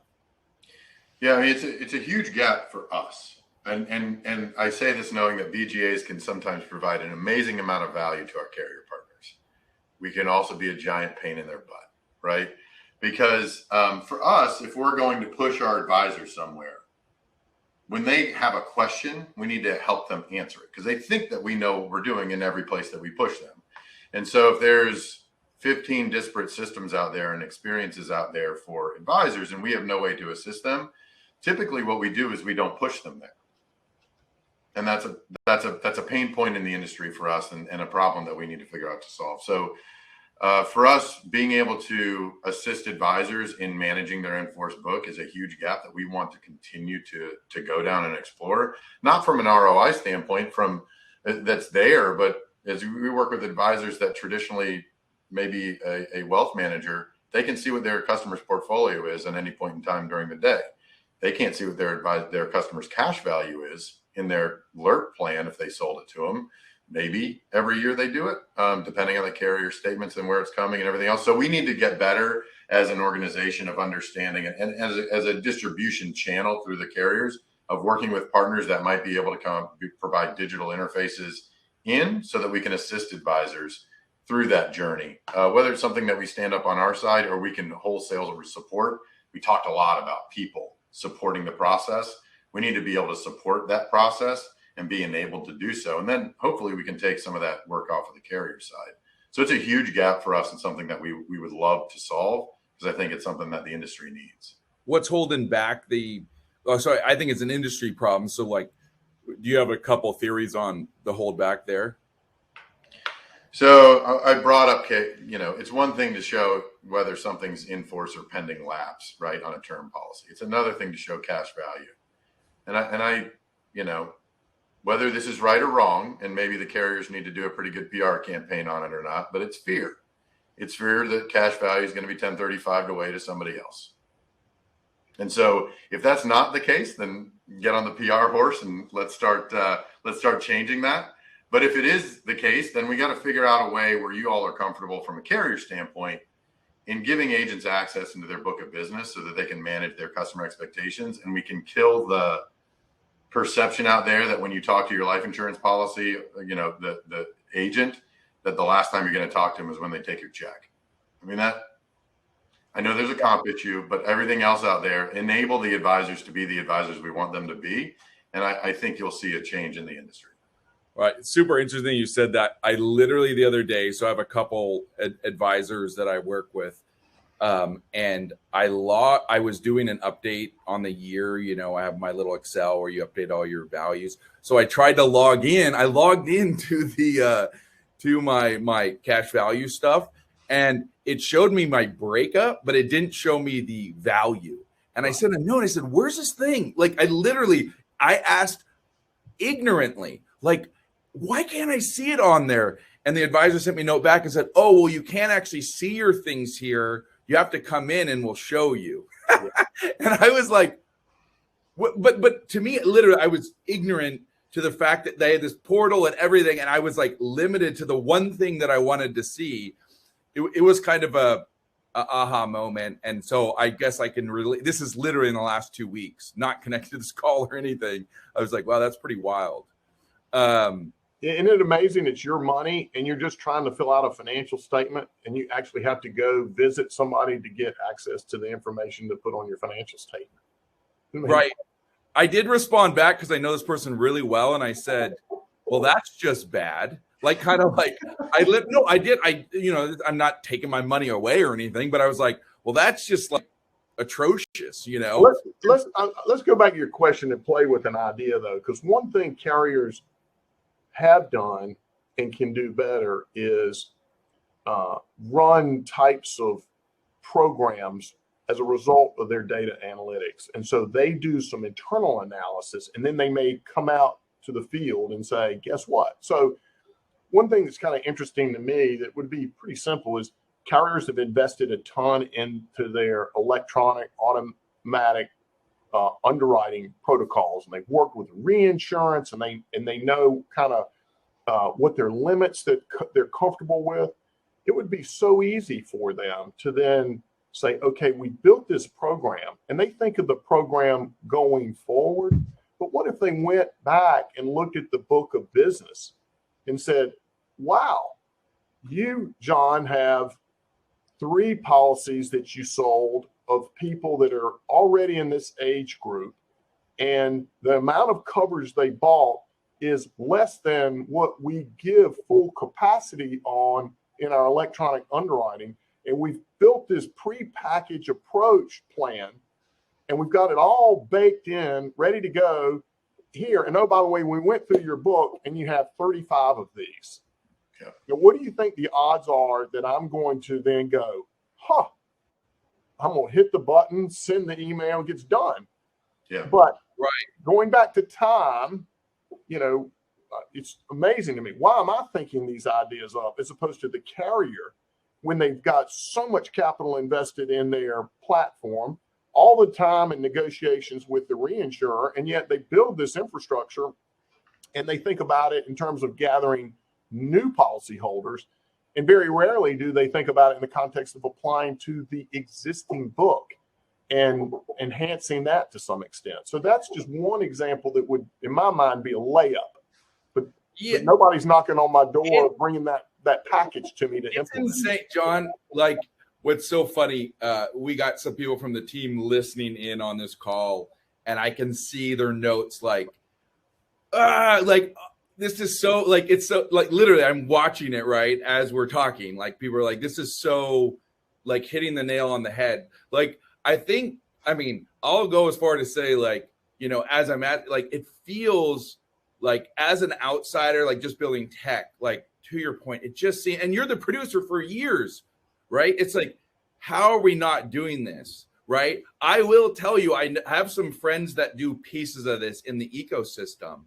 Yeah, I mean, it's a huge gap for us. And I say this knowing that BGAs can sometimes provide an amazing amount of value to our carrier partners. We can also be a giant pain in their butt, right? Because for us, if we're going to push our advisors somewhere, when they have a question, we need to help them answer it, because they think that we know what we're doing in every place that we push them. And so if there's 15 disparate systems out there and experiences out there for advisors, and we have no way to assist them, typically what we do is we don't push them there. And that's a pain point in the industry for us, and a problem that we need to figure out to solve. So for us, being able to assist advisors in managing their in-force book is a huge gap that we want to continue to go down and explore, not from an ROI standpoint that's there, but as we work with advisors that traditionally maybe a wealth manager, they can see what their customer's portfolio is at any point in time during the day. They can't see what their customer's cash value is in their LERP plan if they sold it to them. Maybe every year they do it, depending on the carrier statements and where it's coming and everything else. So we need to get better as an organization of understanding and as a distribution channel through the carriers of working with partners that might be able to provide digital interfaces so that we can assist advisors through that journey, whether it's something that we stand up on our side or we can wholesale support. We talked a lot about people supporting the process. We need to be able to support that process and be enabled to do so. And then hopefully we can take some of that work off of the carrier side. So it's a huge gap for us and something that we would love to solve, because I think it's something that the industry needs. What's holding back I think it's an industry problem. So do you have a couple theories on the hold back there? So I brought up, it's one thing to show whether something's in force or pending lapse, right, on a term policy. It's another thing to show cash value. And I whether this is right or wrong, and maybe the carriers need to do a pretty good PR campaign on it or not, but it's fear. it's fear that cash value is going to be 1035 away to somebody else. And so if that's not the case, then get on the PR horse and let's start changing that. But if it is the case, then we got to figure out a way where you all are comfortable from a carrier standpoint in giving agents access into their book of business so that they can manage their customer expectations. And we can kill the perception out there that when you talk to your life insurance policy, you know, the agent, that the last time you're going to talk to them is when they take your check. I mean, I know there's a comp issue, but everything else out there, enable the advisors to be the advisors we want them to be. And I think you'll see a change in the industry. Right. It's super interesting you said that. I literally the other day, so I have a couple advisors that I work with, and I was doing an update on the year. You know, I have my little Excel where you update all your values. So I tried to log in. I logged into the to my cash value stuff, and it showed me my breakup, but it didn't show me the value. And I sent a note. I said, "Where's this thing?" Like I asked ignorantly, like, why can't I see it on there? And the advisor sent me a note back and said, "Oh, well, you can't actually see your things here. You have to come in and we'll show you." And I was like, but to me, literally, I was ignorant to the fact that they had this portal and everything. And I was like limited to the one thing that I wanted to see. It was kind of a aha moment. And so I guess I can really, this is literally in the last 2 weeks, not connected to this call or anything. I was like, wow, that's pretty wild. Isn't it amazing? It's your money and you're just trying to fill out a financial statement and you actually have to go visit somebody to get access to the information to put on your financial statement. Right. I did respond back because I know this person really well. And I said, well, that's just bad. Like, kind of like I'm not taking my money away or anything, but I was like, well, that's just like atrocious, you know? Let's go back to your question and play with an idea though. Because one thing carriers have done and can do better is run types of programs as a result of their data analytics. And so they do some internal analysis and then they may come out to the field and say, guess what? So one thing that's kind of interesting to me that would be pretty simple is carriers have invested a ton into their electronic automatic underwriting protocols, and they've worked with reinsurance, and they know kind of what their limits that they're comfortable with. It would be so easy for them to then say, okay, we built this program, and they think of the program going forward. But what if they went back and looked at the book of business and said, wow, you, John, have 3 policies that you sold of people that are already in this age group, and the amount of coverage they bought is less than what we give full capacity on in our electronic underwriting. And we've built this pre-packaged approach plan, and we've got it all baked in, ready to go here. And oh, by the way, we went through your book and you have 35 of these. Yeah. Now, what do you think the odds are that I'm going to then go, I'm going to hit the button, send the email, it gets done. Yeah. But going back to time, it's amazing to me. Why am I thinking these ideas up as opposed to the carrier when they've got so much capital invested in their platform, all the time in negotiations with the reinsurer, and yet they build this infrastructure and they think about it in terms of gathering new policyholders. And very rarely do they think about it in the context of applying to the existing book and enhancing that to some extent. So that's just one example that would, in my mind, be a layup. But nobody's knocking on my door bringing that package to me to implement. It's insane, John. Like, what's so funny, we got some people from the team listening in on this call, and I can see their notes this is so, like, it's so, like, literally, I'm watching it, right, as we're talking. Like, people are like, this is so, like, hitting the nail on the head. Like, I'll go as far to say, like, as I'm at, like, it feels like, as an outsider, like, just building tech, like, to your point, it just seems, and you're the producer for years, right? It's like, how are we not doing this, right? I will tell you, I have some friends that do pieces of this in the ecosystem.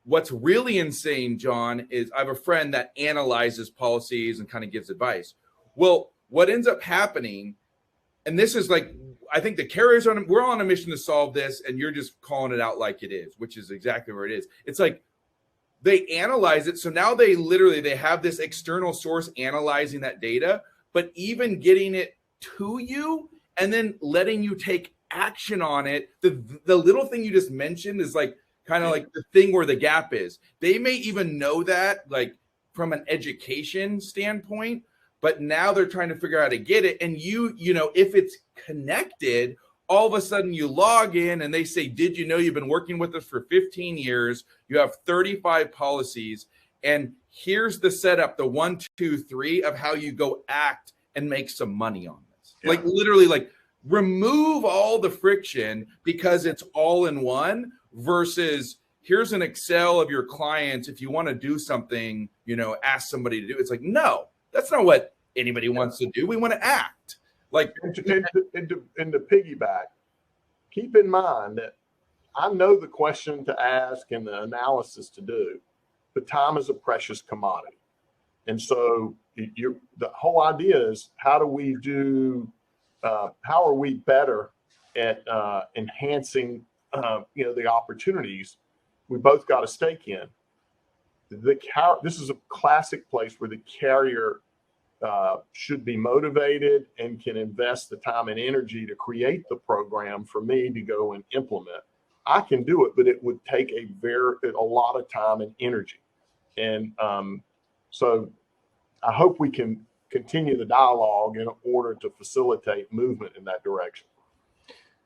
What's really insane, John, is I have a friend that analyzes policies and kind of gives advice. Well, what ends up happening, and this is like, I think the carriers we're on a mission to solve this, and you're just calling it out like it is, which is exactly where it is. It's like they analyze it. So now they have this external source analyzing that data, but even getting it to you and then letting you take action on it. The little thing you just mentioned is like kind of like the thing where the gap is. They may even know that like from an education standpoint, but now they're trying to figure out how to get it. And you know, if it's connected, all of a sudden you log in and they say, did you know you've been working with us for 15 years? You have 35 policies. And here's the setup, the 1, 2, 3 of how you go act and make some money on this. Yeah. Like literally like remove all the friction because it's all in one versus here's an Excel of your clients. If you want to do something, you know, ask somebody to do it. It's like, no, that's not what anybody wants to do. We want to act. Like and to piggyback, keep in mind that I know the question to ask and the analysis to do, but time is a precious commodity. And so the whole idea is how are we better at enhancing, the opportunities we both got a stake in. This is a classic place where the carrier should be motivated and can invest the time and energy to create the program for me to go and implement. I can do it, but it would take a lot of time and energy. And so I hope we can continue the dialogue in order to facilitate movement in that direction.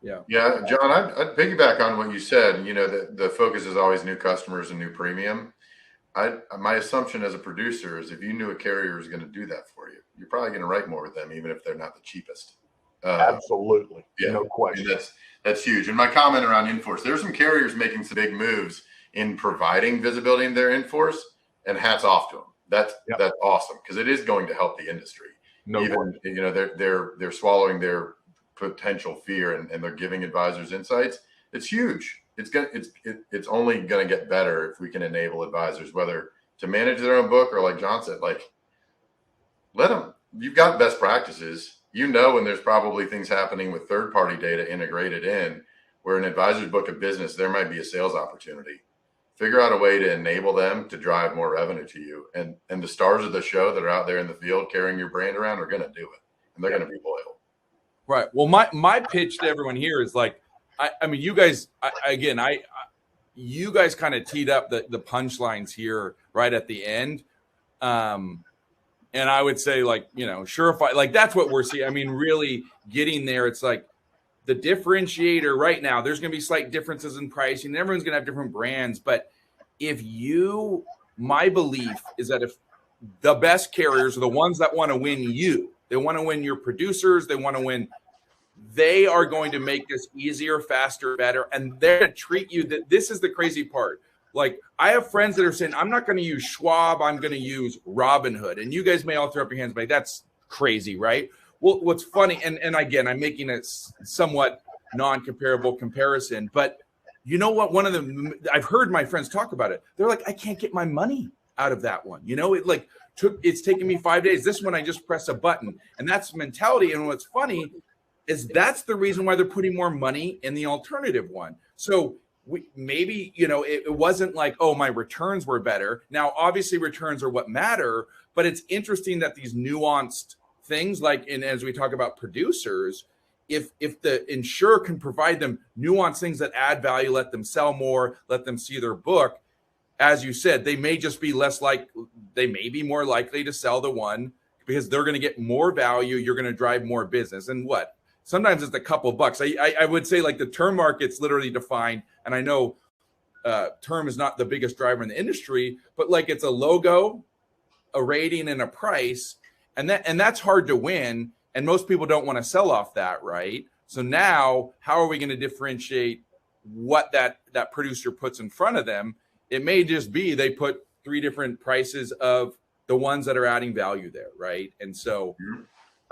Yeah, John, I'd piggyback on what you said. You know, the focus is always new customers and new premium. My assumption as a producer is if you knew a carrier is going to do that for you, you're probably going to write more with them, even if they're not the cheapest. Absolutely. Yeah, no question. I mean, that's huge. And my comment around in-force, there's some carriers making some big moves in providing visibility in their in-force, and hats off to them. That's awesome because it is going to help the industry. No question. You know, they're swallowing their potential fear and they're giving advisors insights. It's huge. It's only going to get better if we can enable advisors, whether to manage their own book or like John said, like let them, you've got best practices, and there's probably things happening with third-party data integrated in where an advisor's book of business, there might be a sales opportunity. Figure out a way to enable them to drive more revenue to you. And the stars of the show that are out there in the field carrying your brand around are going to do it. And they're going to be loyal. Right. Well, my pitch to everyone here is like, I mean, you guys, you guys kind of teed up the punchlines here right at the end. And I would say like, you know, Sureify, like that's what we're seeing. I mean, really getting there. It's like the differentiator right now, there's going to be slight differences in pricing. Everyone's going to have different brands. But my belief is that if the best carriers are the ones that want to win you, they want to win your producers, they want to win, they are going to make this easier, faster, better. And they're going to treat you that this is the crazy part. Like I have friends that are saying, I'm not going to use Schwab, I'm going to use Robinhood. And you guys may all throw up your hands, but that's crazy, right? Well, what's funny, and again, I'm making a somewhat non-comparable comparison, but you know what? I've heard my friends talk about it. They're like, I can't get my money out of that one. You know, it's taken me 5 days. This one, I just press a button, and that's mentality. And what's funny is that's the reason why they're putting more money in the alternative one. So maybe, you know, it wasn't like, oh, my returns were better. Now, obviously returns are what matter, but it's interesting that these nuanced things and as we talk about producers, if the insurer can provide them nuanced things that add value, let them sell more, let them see their book, as you said, they may be more likely to sell the one because they're going to get more value. You're going to drive more business. And sometimes it's a couple bucks. I would say like the term market's literally defined. And I know term is not the biggest driver in the industry, but like it's a logo, a rating, and a price. And that's hard to win. And most people don't want to sell off that, right? So now how are we going to differentiate what that producer puts in front of them? It may just be they put 3 different prices of the ones that are adding value there, right? And so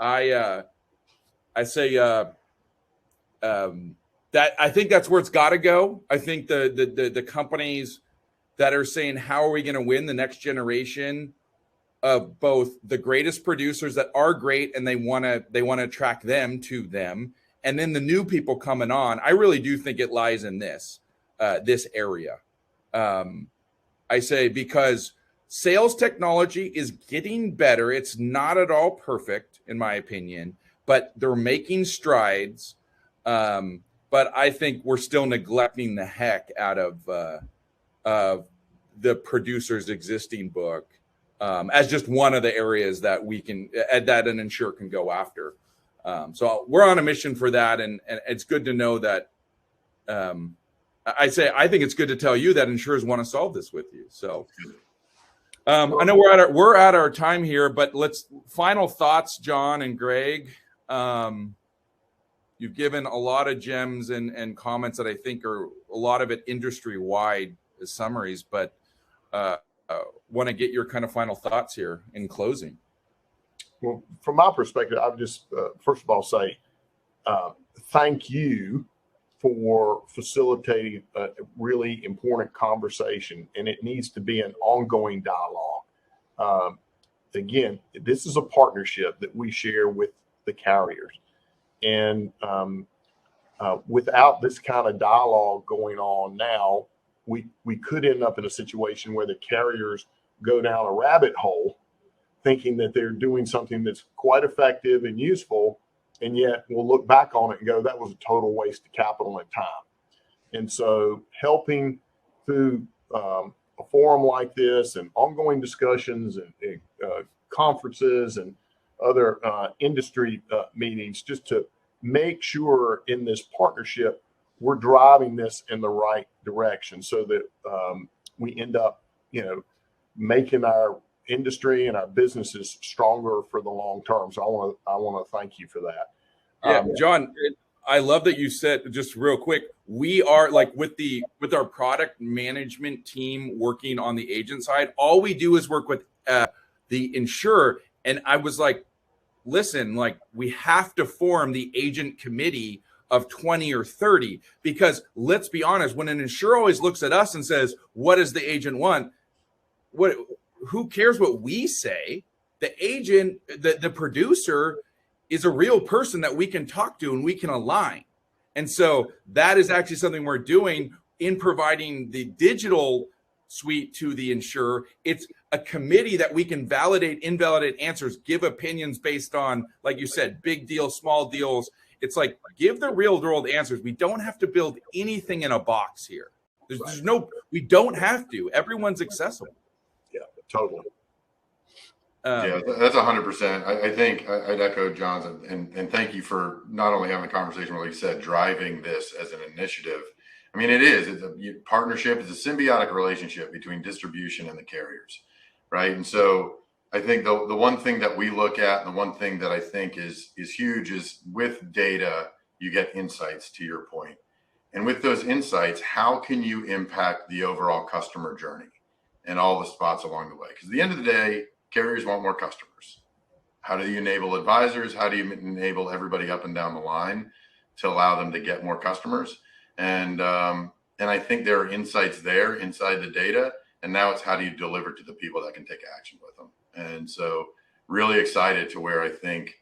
I say that I think that's where it's got to go. I think the companies that are saying how are we going to win the next generation of both the greatest producers that are great and they want to attract them to them, and then the new people coming on. I really do think it lies in this area. I say because sales technology is getting better. It's not at all perfect, in my opinion, but they're making strides. But I think we're still neglecting the heck out of the producer's existing book as just one of the areas that we can that an insurer can go after. So we're on a mission for that, and it's good to know that. I think it's good to tell you that insurers want to solve this with you. So I know we're at our time here, but final thoughts, John and Greg. You've given a lot of gems and comments that I think are a lot of it industry-wide summaries, but want to get your kind of final thoughts here in closing. Well, from my perspective, I would just, first of all, say thank you for facilitating a really important conversation, and it needs to be an ongoing dialogue. Again, this is a partnership that we share with the carriers. And without this kind of dialogue going on now, we could end up in a situation where the carriers go down a rabbit hole thinking that they're doing something that's quite effective and useful, and yet we'll look back on it and go, that was a total waste of capital and time. And so helping through a forum like this and ongoing discussions and conferences and other industry meetings, just to make sure in this partnership we're driving this in the right direction, so that we end up, making our industry and our businesses stronger for the long term. So I want to thank you for that. Yeah, John, I love that you said, just real quick, we are like with our product management team working on the agent side, all we do is work with the insurer. And I was like, listen, like we have to form the agent committee of 20 or 30, because let's be honest, when an insurer always looks at us and says, what does the agent want? Who cares what we say? The agent, the producer is a real person that we can talk to and we can align. And so that is actually something we're doing in providing the digital suite to the insurer. It's a committee that we can validate, invalidate answers, give opinions based on, like you said, big deals, small deals. It's like, give the real world answers. We don't have to build anything in a box here. There's we don't have to. Everyone's accessible. Yeah, totally. Yeah, that's 100%. I think I'd echo John's, and thank you for not only having a conversation, but like you said, driving this as an initiative. I mean, it's a partnership. It's a symbiotic relationship between distribution and the carriers, right? And so I think the one thing that we look at, and the one thing that I think is huge, is with data, you get insights, to your point. And with those insights, how can you impact the overall customer journey and all the spots along the way? Because at the end of the day, carriers want more customers. How do you enable advisors? How do you enable everybody up and down the line to allow them to get more customers? And I think there are insights there inside the data. And now it's how do you deliver to the people that can take action with them? And so really excited to where I think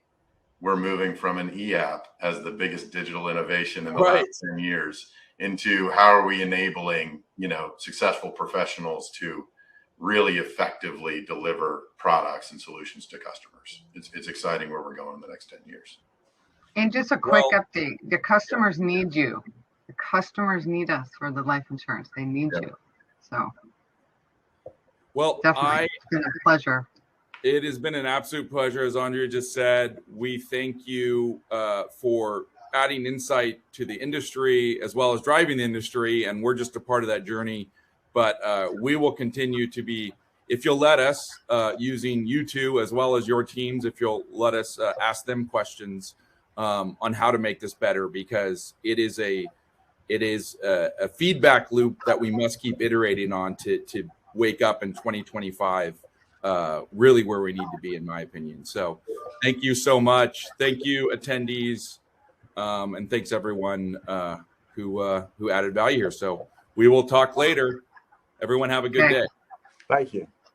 we're moving from an e-app as the biggest digital innovation in the last 10 years into how are we enabling, successful professionals to really effectively deliver products and solutions to customers. It's exciting where we're going in the next 10 years. And just a quick update. The customers need you. The customers need us for the life insurance. They need you. So definitely, it's been a pleasure. It has been an absolute pleasure. As Andrea just said, we thank you for adding insight to the industry as well as driving the industry. And we're just a part of that journey. But we will continue to be, if you'll let us, using you two as well as your teams, if you'll let us ask them questions on how to make this better, because it is a feedback loop that we must keep iterating on to wake up in 2025, really where we need to be, in my opinion. So thank you so much. Thank you, attendees, and thanks everyone who added value here. So we will talk later. Everyone have a good day. Thank you.